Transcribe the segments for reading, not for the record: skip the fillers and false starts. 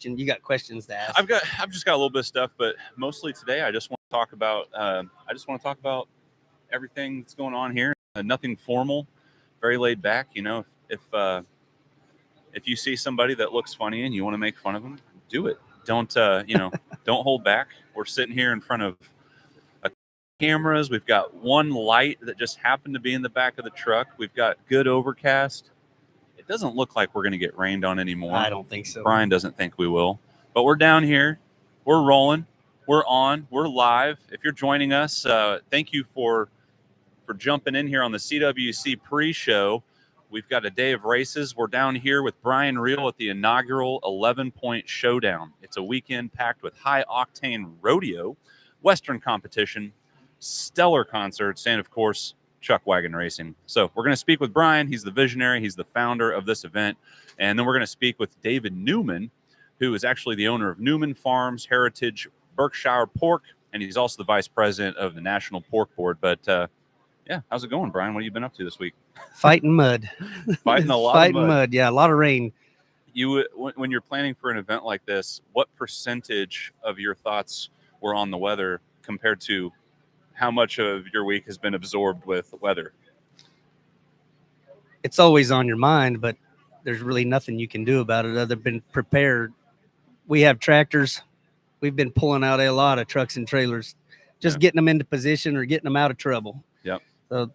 You got questions to ask. I've just got a little bit of stuff, but mostly today I just want to talk about everything that's going on here. Nothing formal, very laid back. If you see somebody that looks funny and you want to make fun of them, do it. Don't don't hold back. We're sitting here in front of cameras. We've got one light that just happened to be in the back of the truck. We've got good overcast. It doesn't look like we're going to get rained on anymore. I don't think so. Brian doesn't think we will. But we're down here. We're rolling. We're on. We're live. If you're joining us, thank you for jumping in here on the CWC pre-show. We've got a day of races. We're down here with Brian Reel at the inaugural 11-point Showdown. It's a weekend packed with high-octane rodeo, Western competition, stellar concerts, and, of course, Chuckwagon racing. So we're going to speak with Brian. He's the visionary. He's the founder of this event. And then we're going to speak with David Newman, who is actually the owner of Newman Farms Heritage Berkshire Pork, and he's also the vice president of the National Pork Board. But, yeah, how's it going, Brian? What have you been up to this week? Fighting mud. Fighting of mud. Yeah, a lot of rain. When you're planning for an event like this, what percentage of your thoughts were on the weather compared to how much of your week has been absorbed with weather? It's always on your mind, but there's really nothing you can do about it other than prepared. We have tractors. We've been pulling out a lot of trucks and trailers, just getting them into position or getting them out of trouble. Yep. So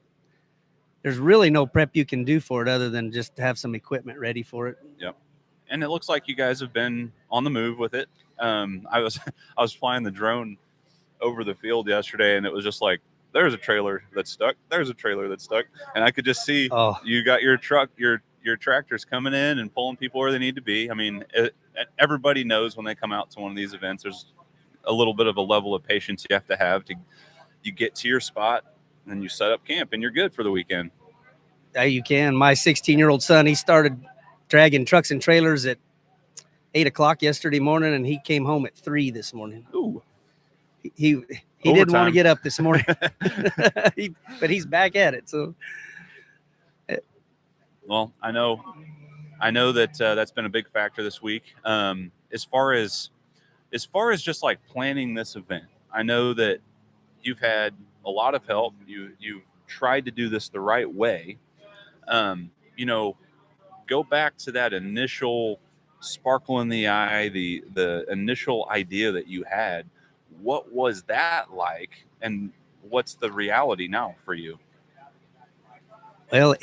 there's really no prep you can do for it other than just have some equipment ready for it. Yep. And it looks like you guys have been on the move with it. I was flying the drone over the field yesterday, and it was just like, there's a trailer that's stuck. There's a trailer that's stuck. And I could just see you got your truck, your tractors coming in and pulling people where they need to be. I mean, everybody knows when they come out to one of these events, there's a little bit of a level of patience you have to you get to your spot and then you set up camp and you're good for the weekend. Yeah, you can. My 16-year-old son, he started dragging trucks and trailers at 8 o'clock yesterday morning, and he came home at 3 this morning. Ooh. He didn't want to get up this morning, but he's back at it. So, well, I know that that's been a big factor this week. As far as just like planning this event, I know that you've had a lot of help. You've tried to do this the right way. Go back to that initial sparkle in the eye, the initial idea that you had. What was that like, and what's the reality now for you? Well,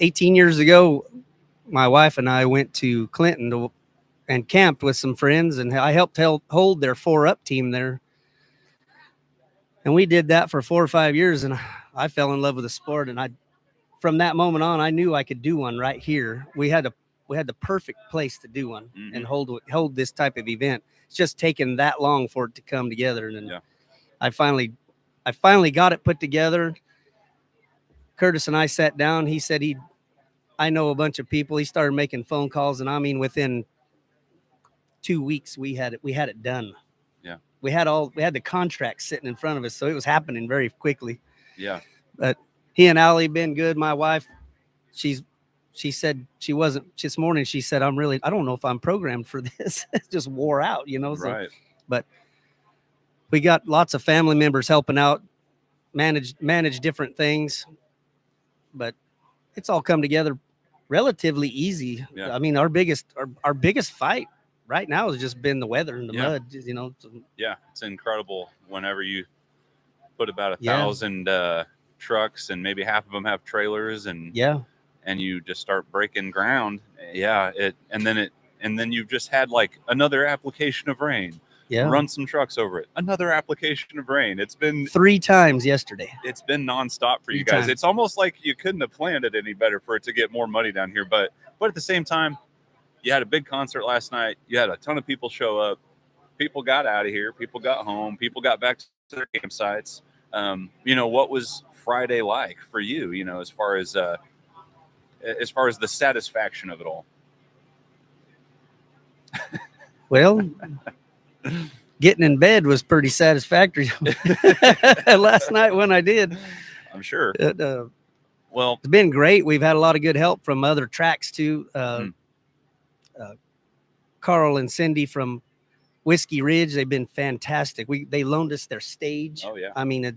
18 years ago, my wife and I went to Clinton and camped with some friends, and I helped hold their 4-up team there. And we did that for 4 or 5 years, and I fell in love with the sport. And from that moment on, I knew I could do one right here. We had the perfect place to do one and hold this type of event. It's just taken that long for it to come together. And then I finally got it put together. Curtis and I sat down. He said I know a bunch of people. He started making phone calls, and I mean, within 2 weeks, we had it done. Yeah. We had the contracts sitting in front of us, so it was happening very quickly. Yeah. But he and Allie been good. My wife, she said she wasn't this morning. She said, I don't know if I'm programmed for this. It just wore out, So, right. But we got lots of family members helping out, manage different things, but it's all come together relatively easy. Yeah. I mean, our biggest fight right now has just been the weather and the mud, So. Yeah. It's incredible whenever you put about 1,000 trucks and maybe half of them have trailers and you just start breaking ground. Yeah. And then you've just had like another application of rain. Yeah. Run some trucks over it. Another application of rain. It's been 3 times yesterday. It's been nonstop for you guys. Times. It's almost like you couldn't have planned it any better for it to get more money down here. But at the same time, you had a big concert last night. You had a ton of people show up. People got out of here. People got home. People got back to their campsites. What was Friday like for you? As far as the satisfaction of it all. Well, getting in bed was pretty satisfactory last night when I did. I'm sure. Well, it's been great. We've had a lot of good help from other tracks too. Carl and Cindy from Whiskey Ridge. They've been fantastic. They loaned us their stage. Oh, yeah. I mean,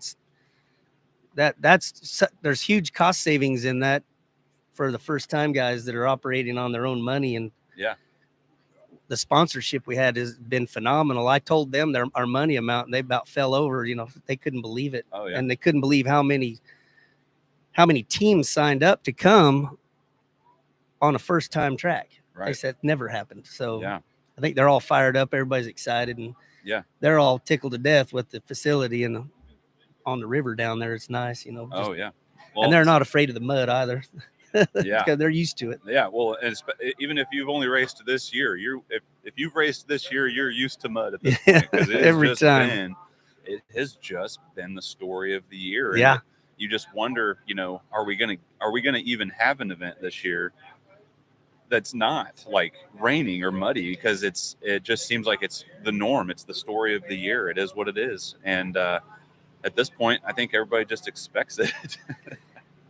there's huge cost savings in that for the first time guys that are operating on their own money. And Yeah. the sponsorship we had has been phenomenal. I told them our money amount and they about fell over, they couldn't believe it. Oh, yeah. And they couldn't believe how many teams signed up to come on a first time track. Right. They said never happened. So Yeah. I think they're all fired up. Everybody's excited, and yeah, they're all tickled to death with the facility and on the river down there. It's nice, Oh, yeah. Well, and they're not afraid of the mud either. Yeah. Because they're used to it. Yeah. Well, and even if you've only raced this year, if you've raced this year, you're used to mud at this point, because Every time. It has just been the story of the year. And Yeah. you just wonder, are we gonna even have an event this year that's not like raining or muddy? Because it just seems like it's the norm. It's the story of the year. It is what it is. And at this point, I think everybody just expects it.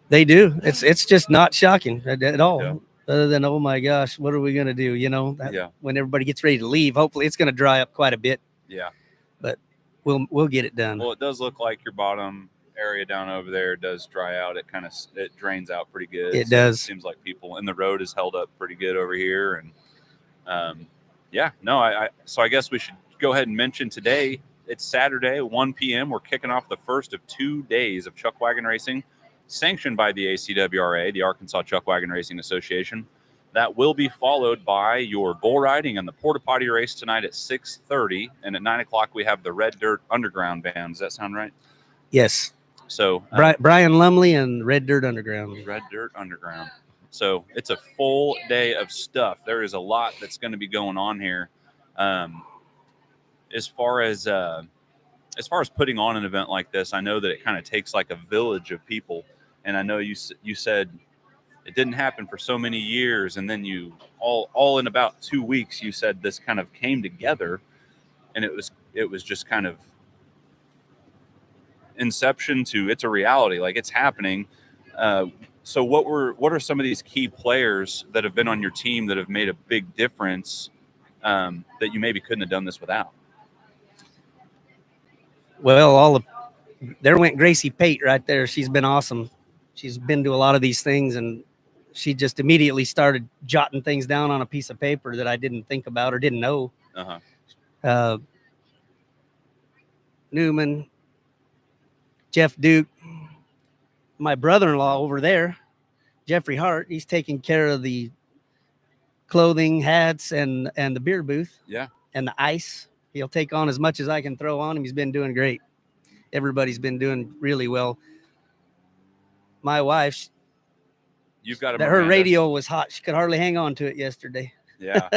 They do. It's just not shocking at all. Yeah. Other than, oh my gosh, what are we gonna do? Yeah. When everybody gets ready to leave, hopefully it's gonna dry up quite a bit. Yeah. But we'll get it done. Well, it does look like your bottom area down over there does dry out. It drains out pretty good. It does. It seems like people, and the road is held up pretty good over here. And so I guess we should go ahead and mention today. It's Saturday, 1 p.m. We're kicking off the first of 2 days of Chuckwagon racing, sanctioned by the ACWRA, the Arkansas Chuckwagon Racing Association. That will be followed by your bull riding and the porta potty race tonight at 6:30, and at 9 o'clock we have the Red Dirt Underground band. Does that sound right? Yes. So Brian Lumley and Red Dirt Underground. Red Dirt Underground. So it's a full day of stuff. There is a lot that's going to be going on here. As far as putting on an event like this, I know that it kind of takes like a village of people. And I know you said it didn't happen for so many years, and then you all in about 2 weeks, you said this kind of came together, and it was just kind of inception to it's a reality, like it's happening. So what are some of these key players that have been on your team that have made a big difference, that you maybe couldn't have done this without? Well, there went Gracie Pate right there. She's been awesome. She's been to a lot of these things, and she just immediately started jotting things down on a piece of paper that I didn't think about or didn't know. Uh-huh. Newman, Jeff Duke, my brother-in-law over there, Jeffrey Hart, he's taking care of the clothing, hats, and the beer booth. Yeah. And the ice. He'll take on as much as I can throw on him. He's been doing great. Everybody's been doing really well. My wife, you've got her radio was hot. She could hardly hang on to it yesterday. Yeah.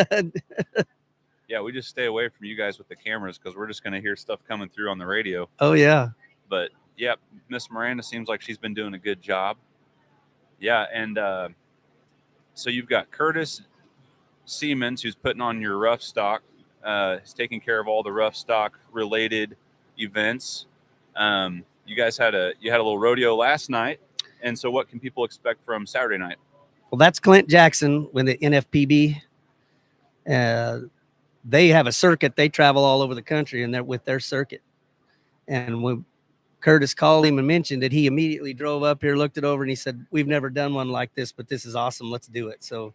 Yeah, we just stay away from you guys with the cameras because we're just going to hear stuff coming through on the radio. Oh, yeah. But, yeah, Miss Miranda seems like she's been doing a good job. Yeah, and so you've got Curtis Siemens, who's putting on your rough stock. He's taking care of all the rough stock related events. You guys had a little rodeo last night. And so what can people expect from Saturday night? Well, that's Clint Jackson with the NFPB. They have a circuit. They travel all over the country, and they're with their circuit. And when Curtis called him and mentioned it, he immediately drove up here, looked it over, and he said, "We've never done one like this, but this is awesome. Let's do it." So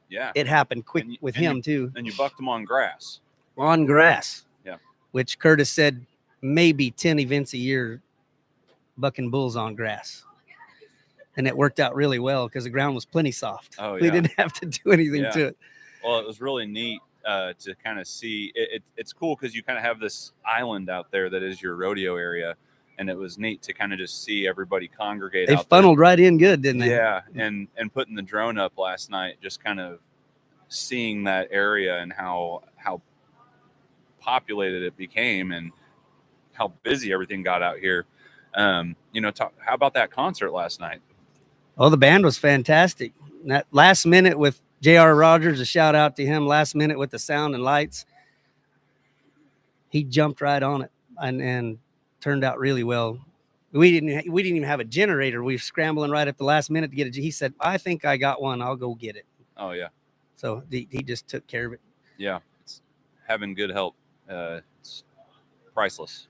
yeah, it happened quick with him too. And you bucked him on grass. On grass. Yeah. Which Curtis said maybe 10 events a year bucking bulls on grass. And it worked out really well because the ground was plenty soft. Oh, yeah. We didn't have to do anything to it. Well, it was really neat to kind of see. It's cool because you kind of have this island out there that is your rodeo area. And it was neat to kind of just see everybody congregate. They funneled right in good, didn't they? Yeah, and putting the drone up last night, just kind of seeing that area and how populated it became and how busy everything got out here. How about that concert last night? Oh, the band was fantastic. That last minute with J.R. Rogers, a shout out to him, last minute with the sound and lights. He jumped right on it and turned out really well. We didn't even have a generator. We were scrambling right at the last minute to get it. He said, "I think I got one. I'll go get it." Oh, yeah. So he just took care of it. Yeah, it's having good help. It's priceless.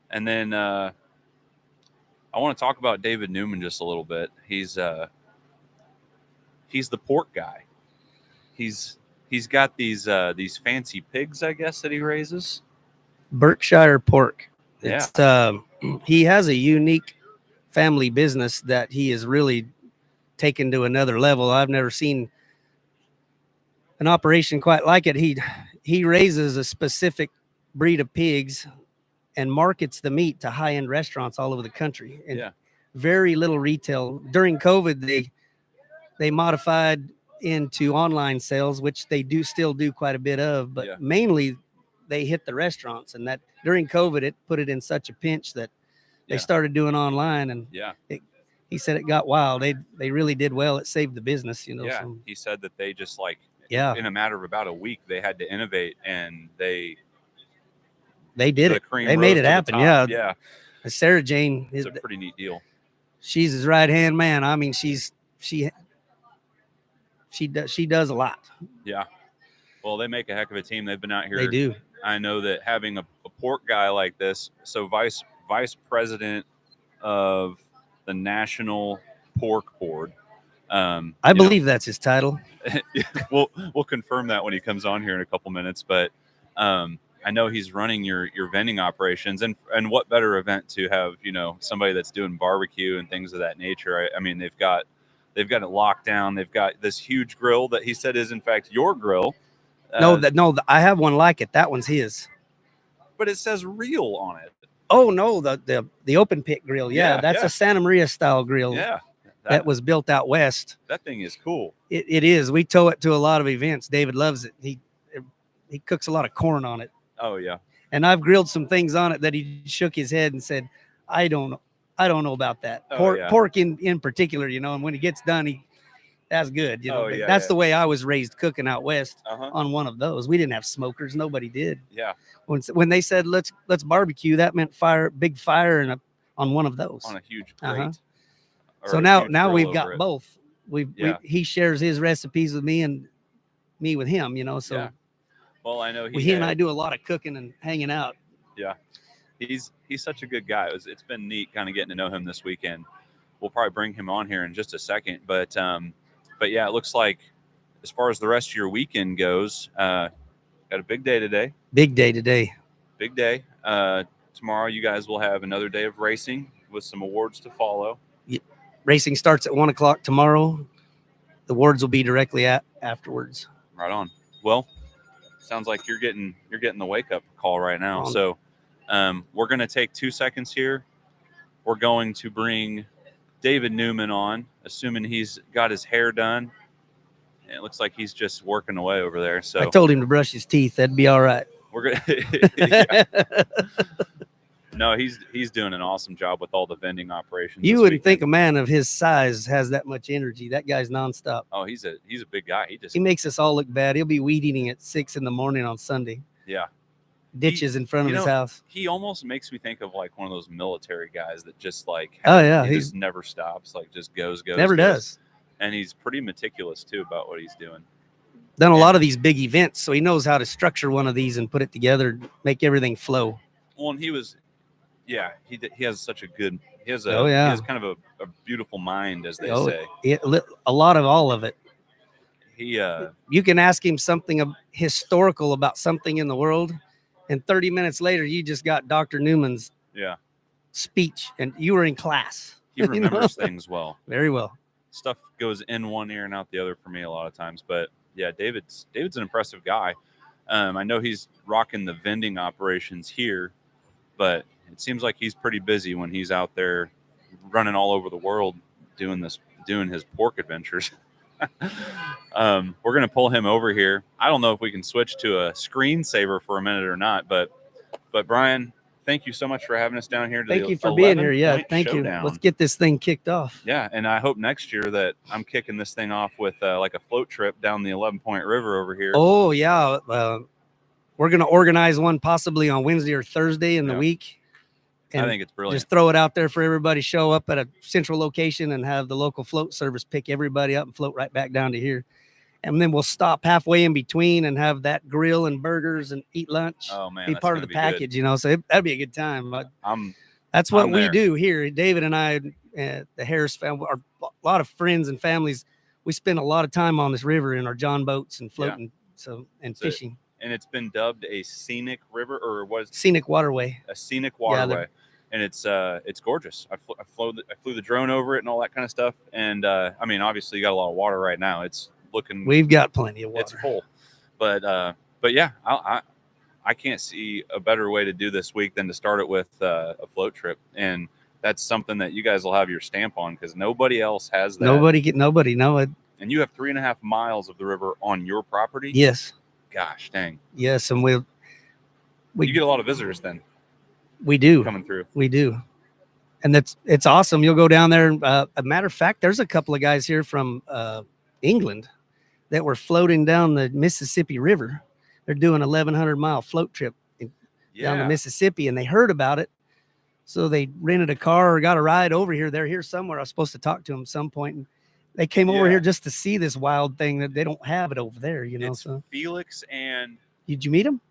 And then I want to talk about David Newman just a little bit. He's the pork guy. He's got these fancy pigs, I guess, that he raises. Berkshire Pork. Yeah. It's he has a unique family business that he has really taken to another level. I've never seen an operation quite like it. He raises a specific breed of pigs and markets the meat to high-end restaurants all over the country. And very little retail. During COVID, they modified into online sales, which they still do quite a bit of, but mainly they hit the restaurants. And that during COVID, it put it in such a pinch that they started doing online, and he said it got wild. They really did well. It saved the business, you know. Yeah, so. He said that they just in a matter of about a week, they had to innovate, and they did it. They made it happen. Yeah. Sarah Jane is a pretty neat deal. She's his right hand man. I mean, she does a lot. Yeah. Well, they make a heck of a team. They've been out here. They do. I know that having a pork guy like this, so vice president of the National Pork Board. I believe that's his title. We'll confirm that when he comes on here in a couple minutes. But I know he's running your vending operations, and what better event to have somebody that's doing barbecue and things of that nature. I mean, they've got it locked down. They've got this huge grill that he said is in fact your grill. No, I have one like it. That one's his. But it says real on it. Oh no, the open pit grill. Yeah, that's a Santa Maria style grill. Yeah. That was built out west. That thing is cool. It is. We tow it to a lot of events. David loves it. He cooks a lot of corn on it. Oh yeah. And I've grilled some things on it that he shook his head and said, I don't know about that. Pork in particular, and when he gets done, that's good. That's the way I was raised cooking out west on one of those. We didn't have smokers. Nobody did. Yeah. When they said let's barbecue, that meant big fire on one of those. On a huge grate. So now we've got both. He shares his recipes with me and me with him, So yeah. Well, I know he and I do a lot of cooking and hanging out. Yeah. He's such a good guy. It's been neat kind of getting to know him this weekend. We'll probably bring him on here in just a second, but yeah, it looks like as far as the rest of your weekend goes, got a big day today. Big day today. Big day. Tomorrow you guys will have another day of racing with some awards to follow. Racing starts at 1:00 tomorrow. The awards will be directly afterwards. Right on. Well, sounds like you're getting the wake up call right now. So we're going to take 2 seconds here. We're going to bring David Newman on, assuming he's got his hair done. And it looks like he's just working away over there. So I told him to brush his teeth. That'd be all right. We're gonna. No, he's doing an awesome job with all the vending operations. You wouldn't think a man of his size has that much energy. That guy's nonstop. Oh, he's a big guy. He makes us all look bad. He'll be weed eating at 6 a.m. on Sunday. Yeah. Ditches in front of his house. He almost makes me think of like one of those military guys that just he just never stops, just goes. Never does. And he's pretty meticulous too about what he's doing. Done a lot of these big events, so he knows how to structure one of these and put it together, make everything flow. Well, and he has such a good. He has kind of a beautiful mind, as they say. A lot of all of it. You can ask him something historical about something in the world, and 30 minutes later, you just got Dr. Newman's speech, and you were in class. He remembers things well. Very well. Stuff goes in one ear and out the other for me a lot of times, but yeah, David's an impressive guy. I know he's rocking the vending operations here, but it seems like he's pretty busy when he's out there running all over the world doing his pork adventures. We're going to pull him over here. I don't know if we can switch to a screensaver for a minute or not, but Brian, thank you so much for having us down here. Thank you for being here. Yeah, thank Showdown. You. Let's get this thing kicked off. Yeah, and I hope next year that I'm kicking this thing off with like a float trip down the 11-Point River over here. Oh, yeah. We're going to organize one possibly on Wednesday or Thursday in the week. And I think it's brilliant. Just throw it out there for everybody. Show up at a central location and have the local float service pick everybody up and float right back down to here. and then we'll stop halfway in between and have that grill and burgers and eat lunch. Oh man, be that's part of the gonna be package, good. you know. So that'd be a good time. But I'm that's what we there. do here. David and I, the Harris family, are a lot of friends and families. We spend a lot of time on this river in our John boats and floating, and fishing. And it's been dubbed a scenic river, or was Scenic waterway. A scenic waterway, and it's gorgeous. I flew the drone over it and all that kind of stuff. And I mean, obviously, you got a lot of water right now. It's looking. We've got plenty of water. It's full, but yeah, I can't see a better way to do this week than to start it with a float trip, and that's something that you guys will have your stamp on because nobody else has that. Nobody know it. And you have 3.5 miles of the river on your property. Yes. Gosh, dang. Yes, and you get a lot of visitors then. We do coming through. We do, and it's awesome. You'll go down there. A matter of fact, there's a couple of guys here from England that were floating down the Mississippi River. They're doing 1,100-mile float trip down the Mississippi, and they heard about it, so they rented a car or got a ride over here. They're here somewhere. I was supposed to talk to them at some point, and they came over here just to see this wild thing that they don't have it over there, you know. It's Felix and did you meet him?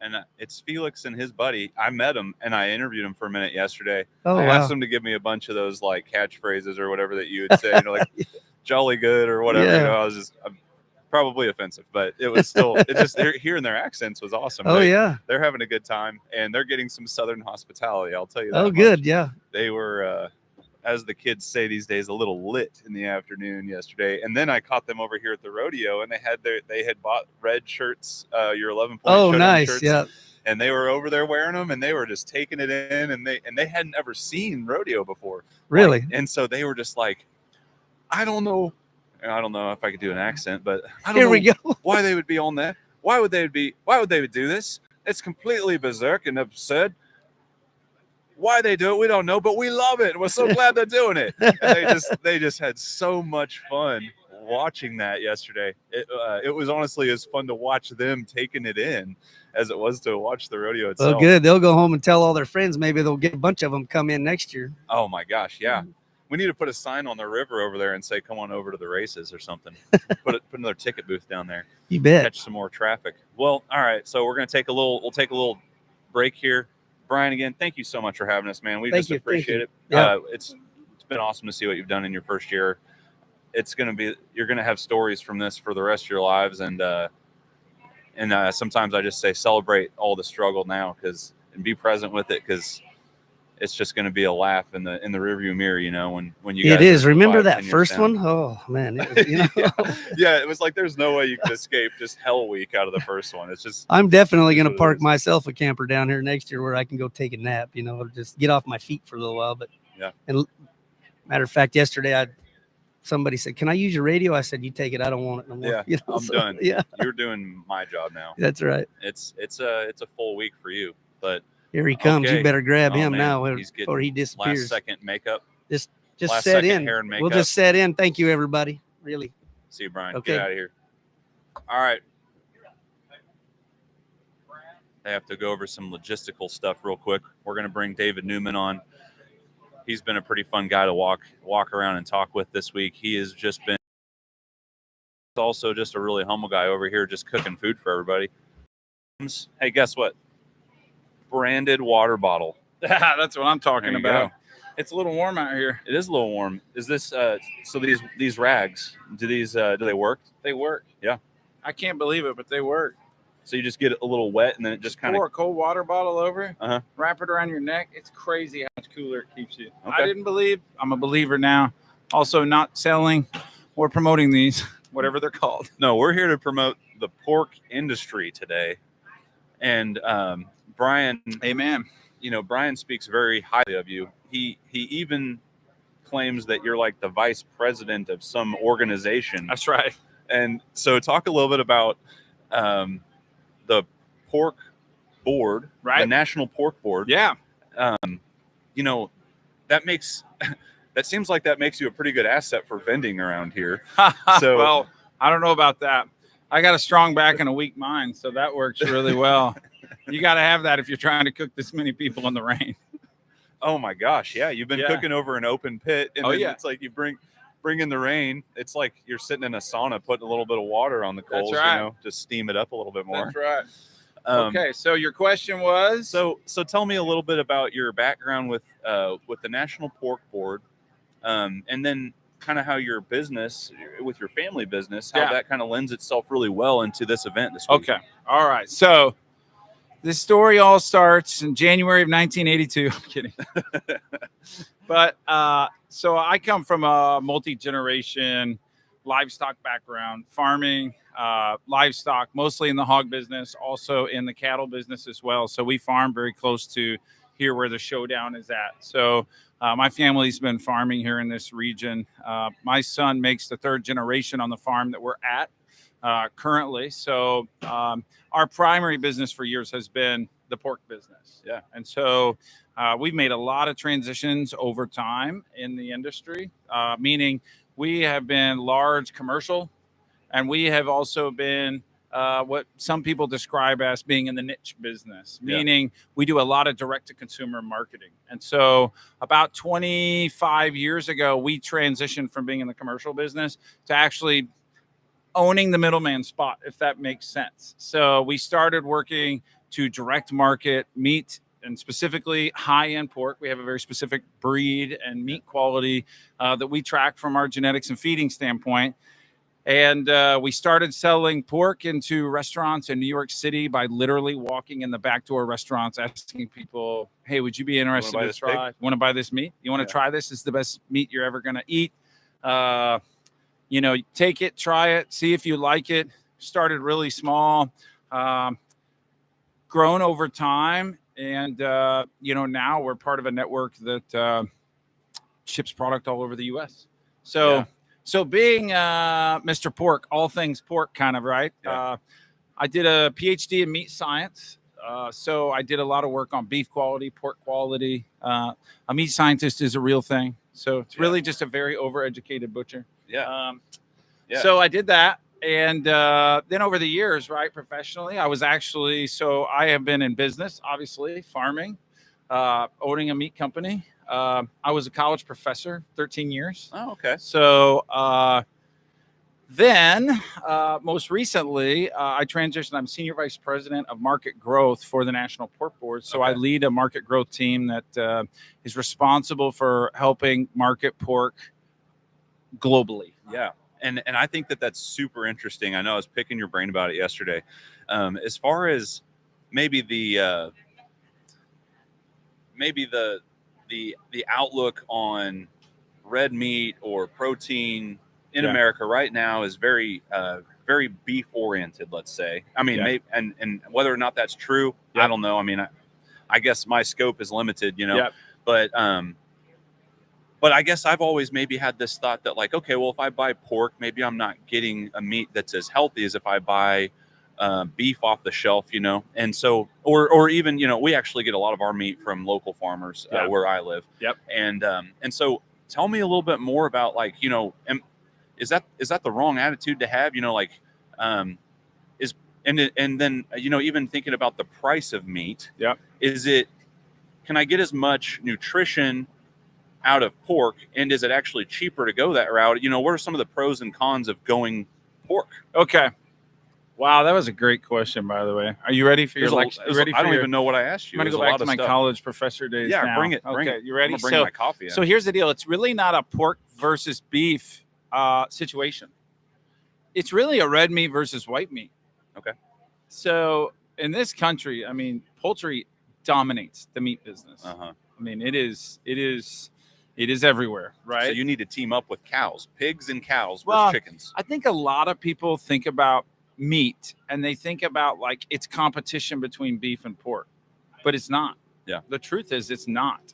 And it's Felix and his buddy. I met him and I interviewed him for a minute yesterday. Oh, I asked him to give me a bunch of those like catchphrases or whatever that you would say, you know, like jolly good or whatever. You know, I'm probably offensive, but it was still, hearing their accents was awesome. Oh, they're having a good time and they're getting some Southern hospitality. I'll tell you that. Oh, good. Yeah. They were, as the kids say these days, a little lit in the afternoon yesterday. And then I caught them over here at the rodeo and they had bought red shirts, your 11-point Showdown shirts. Yeah. And they were over there wearing them and they were just taking it in and they hadn't ever seen rodeo before. Really? And so they were just like, I don't know if I could do an accent, but I don't know why they would be on that. Why would they do this? It's completely berserk and absurd. Why they do it, we don't know, but we love it. We're so glad they're doing it. And they just had so much fun watching that yesterday. It was honestly as fun to watch them taking it in as it was to watch the rodeo itself. Oh, good. They'll go home and tell all their friends. Maybe they'll get a bunch of them come in next year. Oh my gosh, yeah. We need to put a sign on the river over there and say, "Come on over to the races" or something. Put another ticket booth down there. You bet. Catch some more traffic. Well, all right. So we'll take a little break here. Brian, again, thank you so much for having us, man. We just appreciate it. Yeah. It's been awesome to see what you've done in your first year. You're gonna have stories from this for the rest of your lives, and sometimes I just say celebrate all the struggle now and be present with it because it's just going to be a laugh in the rearview mirror, you know, when you guys it is. Remember that 10 years first down. one? Oh man, it was, you know. yeah, it was like there's no way you could escape just hell week out of the first one. It's just I'm definitely going to park myself a camper down here next year where I can go take a nap, you know, or just get off my feet for a little while. But yeah. And matter of fact, yesterday somebody said, "Can I use your radio?" I said, "You take it. I don't want it no more." Yeah, you know, I'm done. Yeah, you're doing my job now. That's right. It's a full week for you, but. Here he comes. Okay. You better grab him man. now before he disappears. Last second makeup. Just last set in. Hair and makeup. We'll just set in. Thank you, everybody. Really. See you, Brian. Okay. Get out of here. All right. I have to go over some logistical stuff real quick. We're going to bring David Newman on. He's been a pretty fun guy to walk around and talk with this week. He has just been also just a really humble guy over here, just cooking food for everybody. Hey, guess what? Branded water bottle. That's what I'm talking about. Go. It's a little warm out here. It is a little warm. Is this so these rags, do they work? They work. Yeah. I can't believe it, but they work. So you just get it a little wet and then it just kind of pour a cold water bottle over it, uh-huh. Wrap it around your neck. It's crazy how much cooler it keeps you. Okay. I didn't believe. I'm a believer now. Also not selling or promoting these, whatever they're called. No, we're here to promote the pork industry today. And Brian, amen. You know, Brian speaks very highly of you. He even claims that you're like the vice president of some organization. That's right. And so talk a little bit about the pork board, right? The National Pork Board. Yeah. You know, that seems like that makes you a pretty good asset for vending around here. So well, I don't know about that. I got a strong back and a weak mind, so that works really well. You got to have that if you're trying to cook this many people in the rain. Oh my gosh, yeah, you've been cooking over an open pit, and then it's like you bring bring in the rain, it's like you're sitting in a sauna, putting a little bit of water on the coals, right. you know, just steam it up a little bit more. That's right. Um, Okay, so your question was? So tell me a little bit about your background with the National Pork Board, and then kind of how your business, with your family business, how that kind of lends itself really well into this event this week. Okay, all right. So this story all starts in January of 1982. I'm kidding. But so I come from a multi-generation livestock background, farming, livestock, mostly in the hog business, also in the cattle business as well. So we farm very close to here where the Showdown is at. So my family's been farming here in this region. My son makes the third generation on the farm that we're at currently. So our primary business for years has been the pork business. Yeah. And so we've made a lot of transitions over time in the industry, meaning we have been large commercial, and we have also been what some people describe as being in the niche business, meaning we do a lot of direct-to-consumer marketing. And so about 25 years ago, we transitioned from being in the commercial business to actually owning the middleman spot, if that makes sense. So we started working to direct market meat, and specifically high-end pork. We have a very specific breed and meat quality that we track from our genetics and feeding standpoint. And we started selling pork into restaurants in New York City by literally walking in the back door restaurants, asking people, hey, would you be interested to try? Want to buy this meat? You want to try this? It's the best meat you're ever going to eat. You know, take it, try it, see if you like it. Started really small, grown over time. And, you know, now we're part of a network that ships product all over the U.S. So, so being Mr. Pork, all things pork kind of, right? Yeah. I did a PhD in meat science. So I did a lot of work on beef quality, pork quality. A meat scientist is a real thing. So it's really just a very overeducated butcher. Yeah. So I did that. And then over the years, right, professionally, I was actually, so I have been in business, obviously, farming, owning a meat company. I was a college professor, 13 years. Oh, okay. So then most recently, I transitioned. I'm senior vice president of market growth for the National Pork Board. So I lead a market growth team that is responsible for helping market pork globally. Yeah. And I think that that's super interesting. I know I was picking your brain about it yesterday. As far as maybe the outlook on red meat or protein in America right now is very very beef oriented, let's say. I mean, maybe, and whether or not that's true, I don't know. I mean, I guess my scope is limited, you know. But I guess I've always maybe had this thought that, like, okay, well, if I buy pork, maybe I'm not getting a meat that's as healthy as if I buy beef off the shelf, you know. And so, or even, you know, we actually get a lot of our meat from local farmers where I live. And so, tell me a little bit more about, like, you know, is that the wrong attitude to have? You know, like, and then, you know, even thinking about the price of meat. Can I get as much nutrition out of pork, and is it actually cheaper to go that route? You know, what are some of the pros and cons of going pork? Okay. Wow, that was a great question, by the way. Are you ready for your lecture? I don't even know what I asked you. I'm going to go back to my college professor days now. Bring it. Okay, you ready? I'm gonna bring my coffee in. So here's the deal. It's really not a pork versus beef situation. It's really a red meat versus white meat. Okay. So in this country, I mean, poultry dominates the meat business. I mean, it is everywhere, right? So you need to team up with cows, pigs and cows versus chickens. I think a lot of people think about meat and they think about, like, it's competition between beef and pork, but it's not. Yeah. The truth is it's not.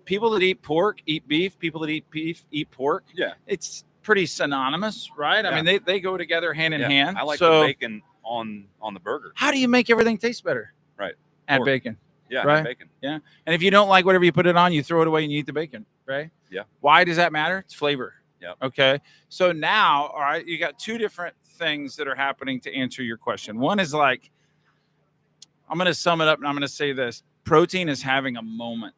People that eat pork eat beef. People that eat beef eat pork. Yeah. It's pretty synonymous, right? I mean, they go together hand in hand. I like the bacon on the burger. How do you make everything taste better? Right. Add bacon. Yeah, right? Bacon. Yeah. And if you don't like whatever you put it on, you throw it away and you eat the bacon, right? Yeah. Why does that matter? It's flavor. Yeah. Okay. So now, all right, you got two different things that are happening to answer your question. One is, like, I'm going to sum it up and I'm going to say this. Protein is having a moment,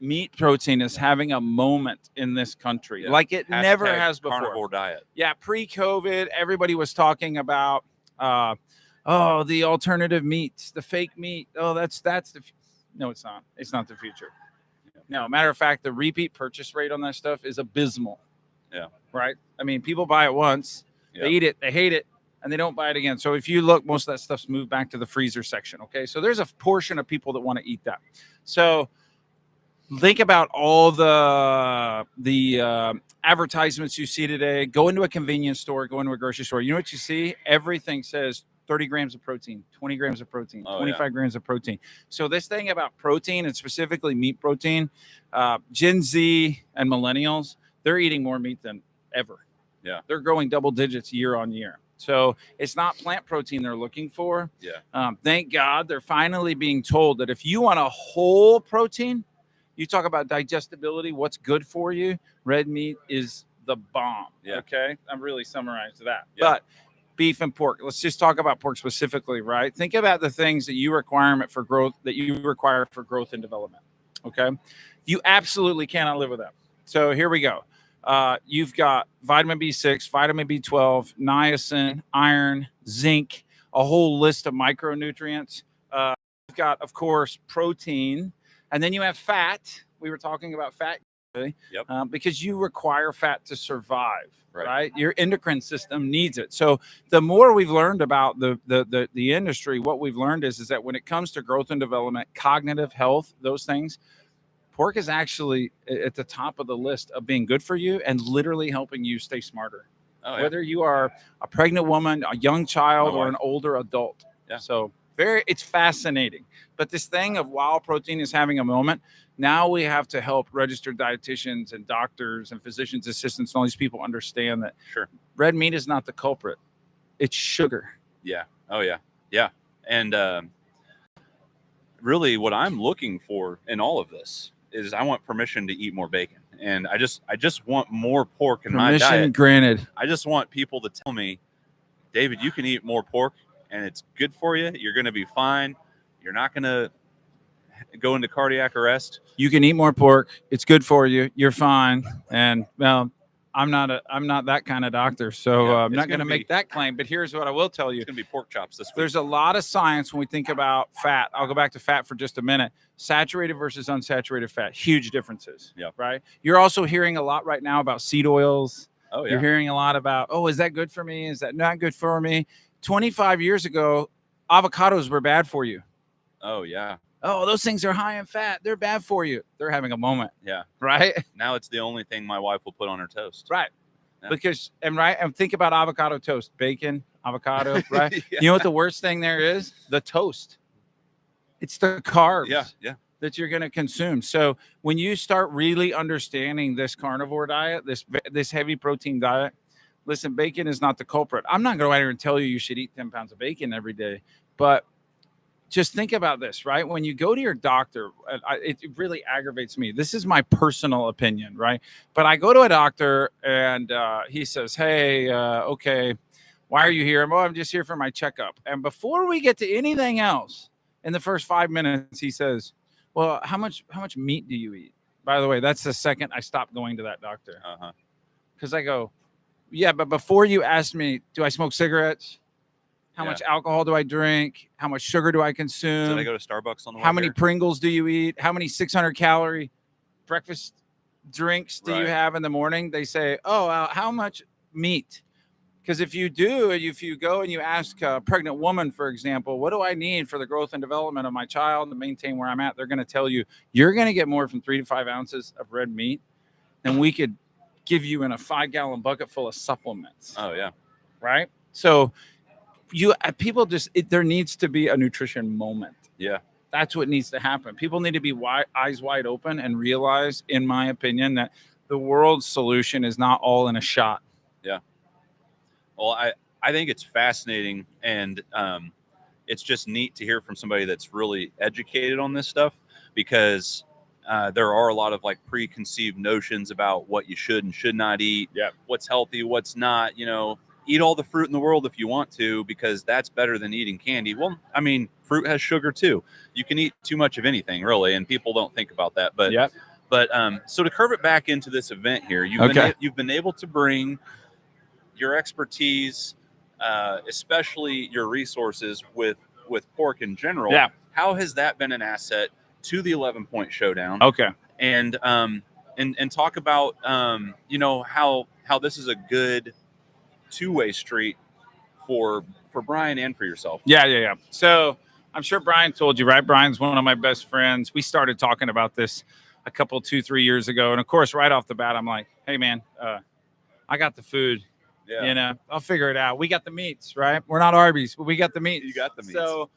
meat protein is having a moment in this country like it never has before. Carnivore diet. Yeah, pre-COVID, everybody was talking about the alternative meats, the fake meat. Oh, that's the no, it's not. It's not the future. No, matter of fact, the repeat purchase rate on that stuff is abysmal. Yeah. Right? I mean, people buy it once, they eat it, they hate it, and they don't buy it again. So if you look, most of that stuff's moved back to the freezer section. Okay. So there's a portion of people that want to eat that. So think about all the advertisements you see today. Go into a convenience store, go into a grocery store. You know what you see? Everything says 30 grams of protein, 20 grams of protein, 25 grams of protein. So this thing about protein, and specifically meat protein, Gen Z and millennials, they're eating more meat than ever. Yeah. They're growing double digits year on year. So it's not plant protein they're looking for. Yeah. Thank God they're finally being told that if you want a whole protein, you talk about digestibility, what's good for you, red meat is the bomb. Yeah. Okay. I'm really summarized that. Yeah. But beef and pork, let's just talk about pork specifically, right? Think about the things that you require for growth and development. Okay. You absolutely cannot live without. So here we go. You've got vitamin B6, vitamin B12, niacin, iron, zinc, a whole list of micronutrients. You've got, of course, protein, and then you have fat. We were talking about fat today, because you require fat to survive, right? Your endocrine system needs it. So the more we've learned about the industry, what we've learned is that when it comes to growth and development, cognitive health, those things, pork is actually at the top of the list of being good for you and literally helping you stay smarter. Whether you are a pregnant woman, a young child, or an older adult. Yeah. So it's fascinating. But this thing of wild protein is having a moment. Now we have to help registered dietitians and doctors and physicians assistants and all these people understand that red meat is not the culprit. It's sugar. Yeah. Oh, yeah. Yeah. And really what I'm looking for in all of this is I want permission to eat more bacon. And I just want more pork in my diet. Permission granted. I just want people to tell me, David, you can eat more pork and it's good for you. You're going to be fine. You're not going to go into cardiac arrest. You can eat more pork. It's good for you. You're fine. And well, I'm not that kind of doctor, so I'm not going to make that claim. But here's what I will tell you: it's going to be pork chops this week. There's a lot of science when we think about fat. I'll go back to fat for just a minute. Saturated versus unsaturated fat, huge differences. Yeah. Right. You're also hearing a lot right now about seed oils. Oh, yeah. You're hearing a lot about, is that good for me? Is that not good for me? 25 years ago, avocados were bad for you. Oh, yeah. Oh, those things are high in fat. They're bad for you. They're having a moment. Yeah. Right. Now it's the only thing my wife will put on her toast. Right. Yeah. And think about avocado toast, bacon, avocado, right? Yeah. You know what the worst thing there is? The toast. It's the carbs. Yeah. That you're going to consume. So when you start really understanding this carnivore diet, this heavy protein diet, listen, bacon is not the culprit. I'm not going to go out here and tell you should eat 10 pounds of bacon every day, but just think about this, right? When you go to your doctor, it really aggravates me. This is my personal opinion, right? But I go to a doctor and he says, hey, okay, why are you here? I'm just here for my checkup. And before we get to anything else, in the first 5 minutes, he says, well, how much meat do you eat? By the way, that's the second I stopped going to that doctor. Because I go, yeah, but before you ask me, do I smoke cigarettes? How much alcohol do I drink? How much sugar do I consume? Did I go to Starbucks on the way? How many Pringles do you eat? How many 600-calorie breakfast drinks do you have in the morning? They say, how much meat? Because if you go and you ask a pregnant woman, for example, what do I need for the growth and development of my child to maintain where I'm at? They're going to tell you, you're going to get more from 3 to 5 ounces of red meat than we could give you in a 5-gallon bucket full of supplements. Oh, yeah. Right? So there needs to be a nutrition moment. Yeah. That's what needs to happen. People need to be eyes wide open and realize, in my opinion, that the world's solution is not all in a shot. Yeah. Well, I think it's fascinating, and it's just neat to hear from somebody that's really educated on this stuff, because there are a lot of preconceived notions about what you should and should not eat. Yeah. What's healthy, what's not. Eat all the fruit in the world if you want to, because that's better than eating candy. Well, I mean, fruit has sugar too. You can eat too much of anything, really, and people don't think about that. But But so to curve it back into this event here, you've been able to bring your expertise, especially your resources with pork in general. Yeah. How has that been an asset to the 11-point showdown? Okay. And talk about how this is a good two-way street for Brian and for yourself. Yeah. So I'm sure Brian told you, right? Brian's one of my best friends. We started talking about this a couple, 2-3 years ago. And of course, right off the bat, I'm like, hey man, I got the food. Yeah. You know, I'll figure it out. We got the meats, right? We're not Arby's, but we got the meats. You got the meats. So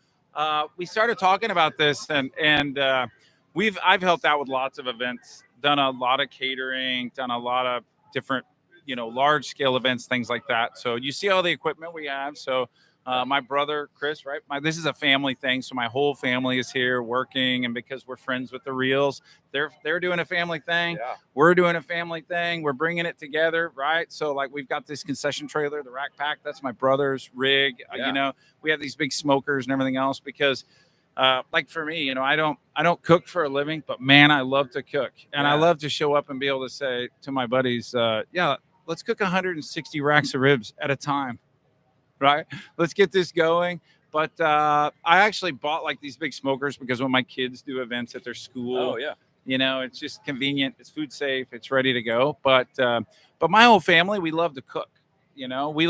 we started talking about this, and I've helped out with lots of events, done a lot of catering, done a lot of different, large scale events, things like that. So you see all the equipment we have. So my brother Chris, right? This is a family thing, so my whole family is here working, and because we're friends with the Reels, they're doing a family thing. Yeah. We're doing a family thing. We're bringing it together, right? So like we've got this concession trailer, the Rack Pack. That's my brother's rig. Yeah. We have these big smokers and everything else because, like for me, I don't cook for a living, but man, I love to cook, and I love to show up and be able to say to my buddies, let's cook 160 racks of ribs at a time. Right. Let's get this going. But I actually bought like these big smokers because when my kids do events at their school, it's just convenient. It's food safe. It's ready to go. But my whole family, we love to cook. We